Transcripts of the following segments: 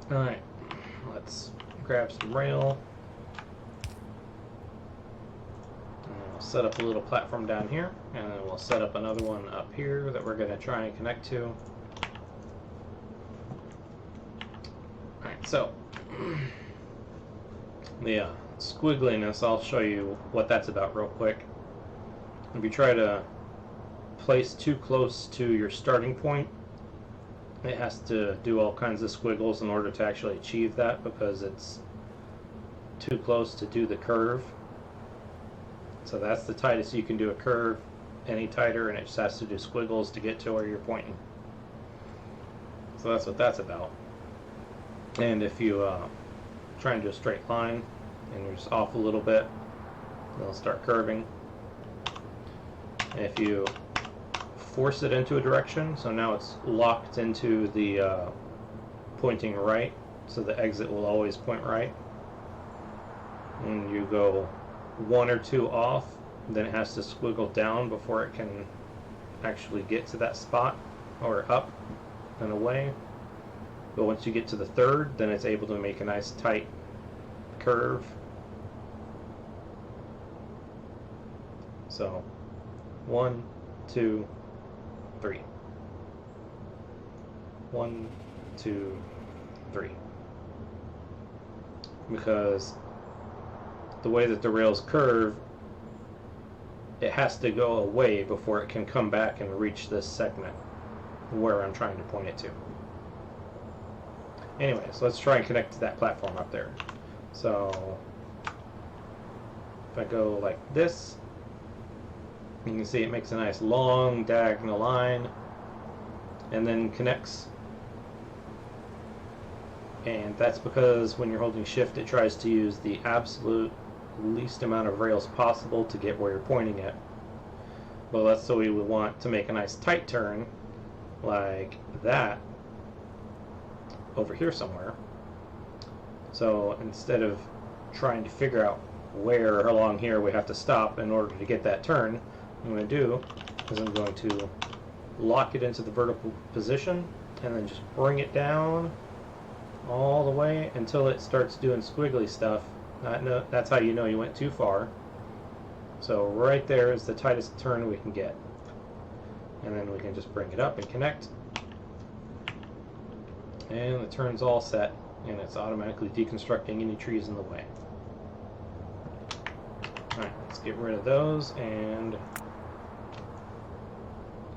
Alright, let's grab some rail. And we'll set up a little platform down here, and then we'll set up another one up here that we're going to try and connect to. Alright, so the squiggliness, I'll show you what that's about real quick. If you try to place too close to your starting point, it has to do all kinds of squiggles in order to actually achieve that, because it's too close to do the curve. So that's the tightest you can do a curve, any tighter, and it just has to do squiggles to get to where you're pointing. So that's what that's about. And if you try and do a straight line and you're just off a little bit, it'll start curving. And if you force it into a direction, so now it's locked into the pointing right, so the exit will always point right. When you go one or two off, then it has to squiggle down before it can actually get to that spot, or up and away. But once you get to the third, then it's able to make a nice tight curve. So 1, 2, 3. 1, 2, 3. Because the way that the rails curve, it has to go away before it can come back and reach this segment where I'm trying to point it to. Anyways, let's try and connect to that platform up there. So if I go like this, you can see it makes a nice long diagonal line and then connects. And that's because when you're holding shift, it tries to use the absolute least amount of rails possible to get where you're pointing it. Well, that's so we would want to make a nice tight turn like that over here somewhere. So instead of trying to figure out where along here we have to stop in order to get that turn, what I'm going to do is I'm going to lock it into the vertical position and then just bring it down all the way until it starts doing squiggly stuff. That's how you know you went too far. So right there is the tightest turn we can get. And then we can just bring it up and connect. And the turn's all set, and it's automatically deconstructing any trees in the way. Alright, let's get rid of those and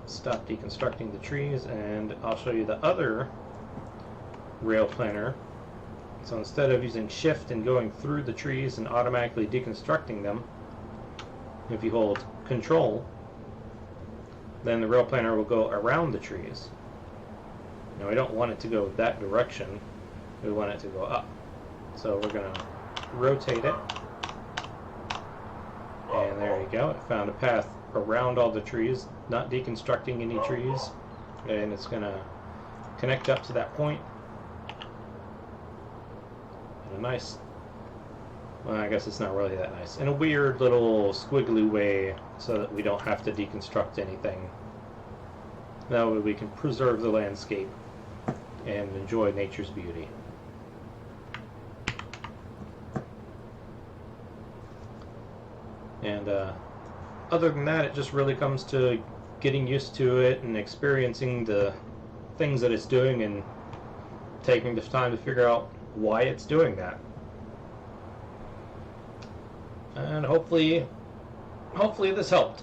stop deconstructing the trees, and I'll show you the other rail planner. So instead of using shift and going through the trees and automatically deconstructing them, if you hold control, then the rail planner will go around the trees. Now we don't want it to go that direction, we want it to go up. So we're going to rotate it, and there you go, it found a path around all the trees, not deconstructing any trees, and it's going to connect up to that point in a nice, well, I guess it's not really that nice, in a weird little squiggly way, so that we don't have to deconstruct anything. That way we can preserve the landscape and enjoy nature's beauty. And other than that, it just really comes to getting used to it and experiencing the things that it's doing and taking the time to figure out why it's doing that. And hopefully this helped.